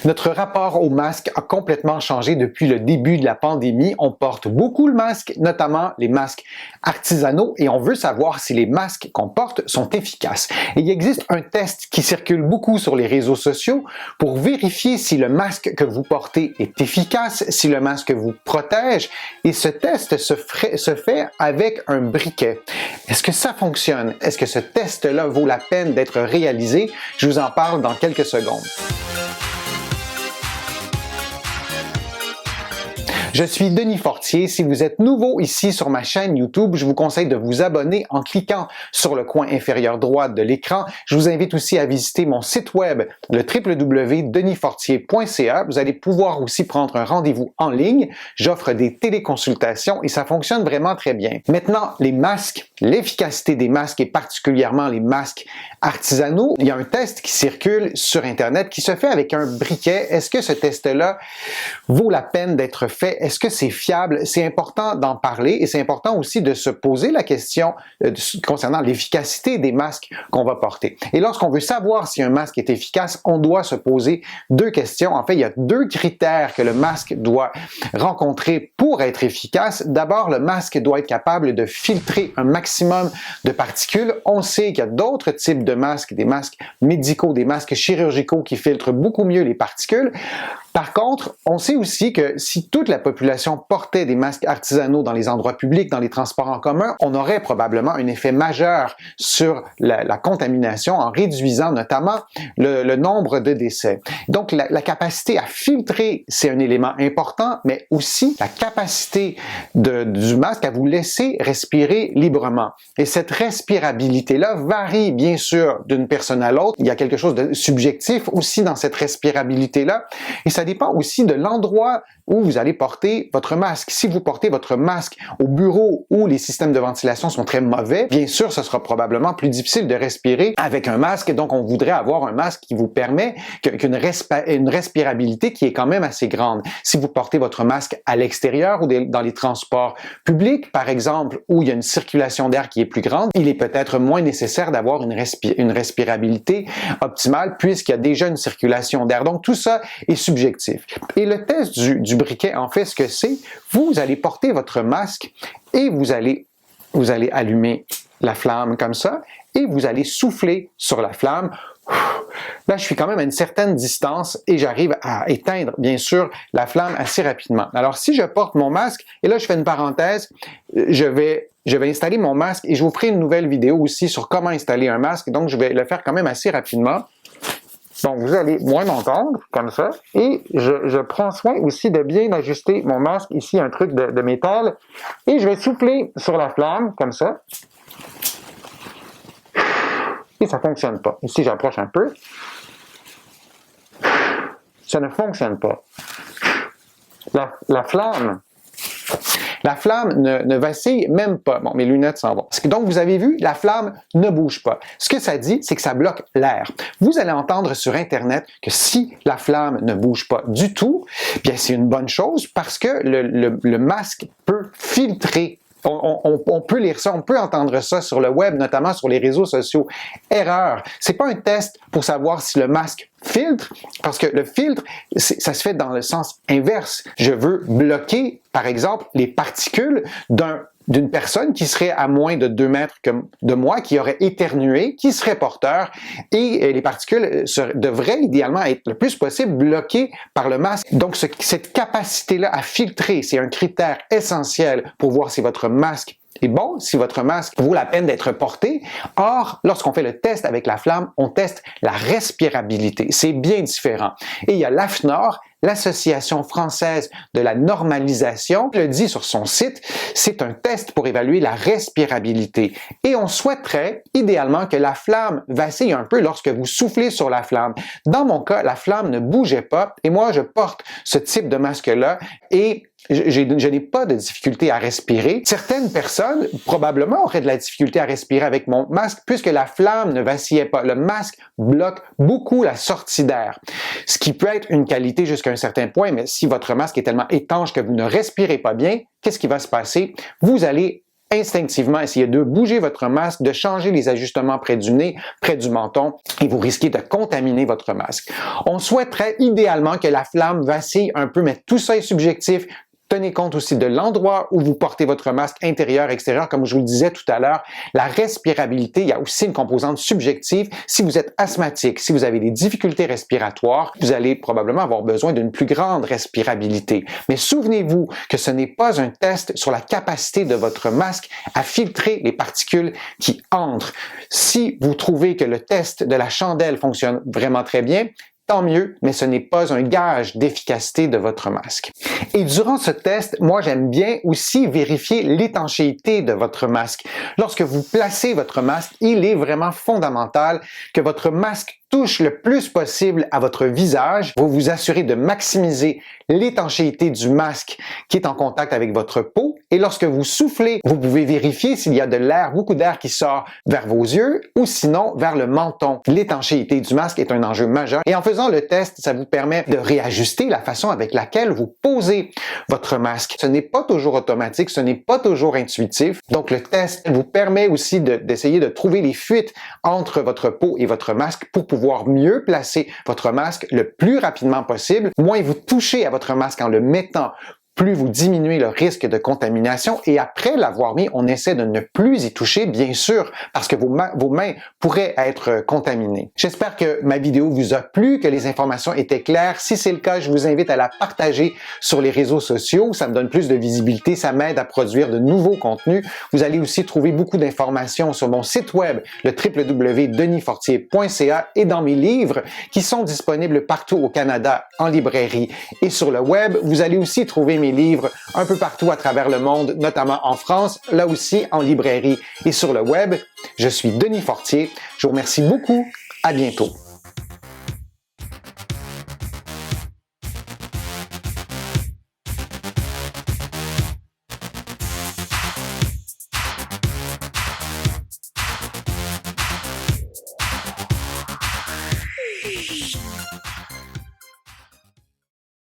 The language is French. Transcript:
Notre rapport au masque a complètement changé depuis le début de la pandémie. On porte beaucoup le masque, notamment les masques artisanaux, et on veut savoir si les masques qu'on porte sont efficaces. Et il existe un test qui circule beaucoup sur les réseaux sociaux pour vérifier si le masque que vous portez est efficace, si le masque vous protège, et ce test se fait avec un briquet. Est-ce que ça fonctionne? Est-ce que ce test-là vaut la peine d'être réalisé? Je vous en parle dans quelques secondes. Je suis Denis Fortier. Si vous êtes nouveau ici sur ma chaîne YouTube, je vous conseille de vous abonner en cliquant sur le coin inférieur droit de l'écran. Je vous invite aussi à visiter mon site web, le www.denisfortier.ca. Vous allez pouvoir aussi prendre un rendez-vous en ligne. J'offre des téléconsultations et ça fonctionne vraiment très bien. Maintenant, les masques, l'efficacité des masques et particulièrement les masques artisanaux. Il y a un test qui circule sur Internet qui se fait avec un briquet. Est-ce que ce test-là vaut la peine d'être fait? Est-ce que c'est fiable? C'est important d'en parler et c'est important aussi de se poser la question concernant l'efficacité des masques qu'on va porter. Et lorsqu'on veut savoir si un masque est efficace, on doit se poser deux questions. En fait, il y a deux critères que le masque doit rencontrer pour être efficace. D'abord, le masque doit être capable de filtrer un maximum de particules. On sait qu'il y a d'autres types de masques, des masques médicaux, des masques chirurgicaux qui filtrent beaucoup mieux les particules. Par contre, on sait aussi que si toute la population portait des masques artisanaux dans les endroits publics, dans les transports en commun, on aurait probablement un effet majeur sur la contamination en réduisant notamment le nombre de décès. Donc, la capacité à filtrer, c'est un élément important, mais aussi la capacité du masque à vous laisser respirer librement. Et cette respirabilité-là varie bien sûr d'une personne à l'autre. Il y a quelque chose de subjectif aussi dans cette respirabilité-là. Et ça dépend aussi de l'endroit où vous allez porter votre masque. Si vous portez votre masque au bureau où les systèmes de ventilation sont très mauvais, bien sûr, ce sera probablement plus difficile de respirer avec un masque. Donc, on voudrait avoir un masque qui vous permet une respirabilité qui est quand même assez grande. Si vous portez votre masque à l'extérieur ou dans les transports publics, par exemple, où il y a une circulation d'air qui est plus grande, il est peut-être moins nécessaire d'avoir une respirabilité optimale puisqu'il y a déjà une circulation d'air. Donc, tout ça est subjectif. Et le test du briquet, en fait, ce que c'est, vous allez porter votre masque et vous allez allumer la flamme comme ça et vous allez souffler sur la flamme. Là, je suis quand même à une certaine distance et j'arrive à éteindre, bien sûr, la flamme assez rapidement. Alors, si je porte mon masque, et là, je fais une parenthèse, je vais installer mon masque et je vous ferai une nouvelle vidéo aussi sur comment installer un masque, donc je vais le faire quand même assez rapidement. Donc, vous allez moins m'entendre, comme ça, et je prends soin aussi de bien ajuster mon masque, ici un truc de métal, et je vais souffler sur la flamme, comme ça, et ça ne fonctionne pas. Ici, j'approche un peu, ça ne fonctionne pas. La flamme ne vacille même pas. Bon, mes lunettes s'en vont. Donc, vous avez vu, la flamme ne bouge pas. Ce que ça dit, c'est que ça bloque l'air. Vous allez entendre sur Internet que si la flamme ne bouge pas du tout, bien, c'est une bonne chose parce que le masque peut filtrer. On peut lire ça, on peut entendre ça sur le web, notamment sur les réseaux sociaux. Erreur. C'est pas un test pour savoir si le masque filtre, parce que le filtre, ça se fait dans le sens inverse. Je veux bloquer, par exemple, les particules d'une personne qui serait à moins de 2 mètres de moi, qui aurait éternué, qui serait porteur, et les particules devraient idéalement être le plus possible bloquées par le masque. Donc, cette capacité-là à filtrer, c'est un critère essentiel pour voir si votre masque est bon, si votre masque vaut la peine d'être porté. Or, lorsqu'on fait le test avec la flamme, on teste la respirabilité. C'est bien différent. Et il y a l'AFNOR, l'Association française de la normalisation, le dit sur son site, c'est un test pour évaluer la respirabilité. Et on souhaiterait, idéalement, que la flamme vacille un peu lorsque vous soufflez sur la flamme. Dans mon cas, la flamme ne bougeait pas et moi, je porte ce type de masque-là et je n'ai pas de difficulté à respirer. Certaines personnes, probablement, auraient de la difficulté à respirer avec mon masque puisque la flamme ne vacillait pas. Le masque bloque beaucoup la sortie d'air, ce qui peut être une qualité jusqu'à un certain point, mais si votre masque est tellement étanche que vous ne respirez pas bien, qu'est-ce qui va se passer? Vous allez instinctivement essayer de bouger votre masque, de changer les ajustements près du nez, près du menton, et vous risquez de contaminer votre masque. On souhaiterait idéalement que la flamme vacille un peu, mais tout ça est subjectif. Tenez compte aussi de l'endroit où vous portez votre masque intérieur, extérieur. Comme je vous le disais tout à l'heure, la respirabilité, il y a aussi une composante subjective. Si vous êtes asthmatique, si vous avez des difficultés respiratoires, vous allez probablement avoir besoin d'une plus grande respirabilité. Mais souvenez-vous que ce n'est pas un test sur la capacité de votre masque à filtrer les particules qui entrent. Si vous trouvez que le test de la chandelle fonctionne vraiment très bien, tant mieux, mais ce n'est pas un gage d'efficacité de votre masque. Et durant ce test, moi j'aime bien aussi vérifier l'étanchéité de votre masque. Lorsque vous placez votre masque, il est vraiment fondamental que votre masque touche le plus possible à votre visage. Vous vous assurez de maximiser l'étanchéité du masque qui est en contact avec votre peau. Et lorsque vous soufflez, vous pouvez vérifier s'il y a de l'air, beaucoup d'air qui sort vers vos yeux ou sinon vers le menton. L'étanchéité du masque est un enjeu majeur. Et en faisant le test, ça vous permet de réajuster la façon avec laquelle vous posez votre masque. Ce n'est pas toujours automatique, ce n'est pas toujours intuitif. Donc le test vous permet aussi d'essayer de trouver les fuites entre votre peau et votre masque pour pouvoir mieux placer votre masque le plus rapidement possible. Moins vous touchez à votre masque en le mettant, plus vous diminuez le risque de contamination et après l'avoir mis, on essaie de ne plus y toucher, bien sûr, parce que vos mains pourraient être contaminées. J'espère que ma vidéo vous a plu, que les informations étaient claires. Si c'est le cas, je vous invite à la partager sur les réseaux sociaux. Ça me donne plus de visibilité, ça m'aide à produire de nouveaux contenus. Vous allez aussi trouver beaucoup d'informations sur mon site web, le www.denisfortier.ca et dans mes livres qui sont disponibles partout au Canada en librairie et sur le web. Vous allez aussi trouver mes livres un peu partout à travers le monde, notamment en France, là aussi en librairie et sur le web. Je suis Denis Fortier. Je vous remercie beaucoup. À bientôt.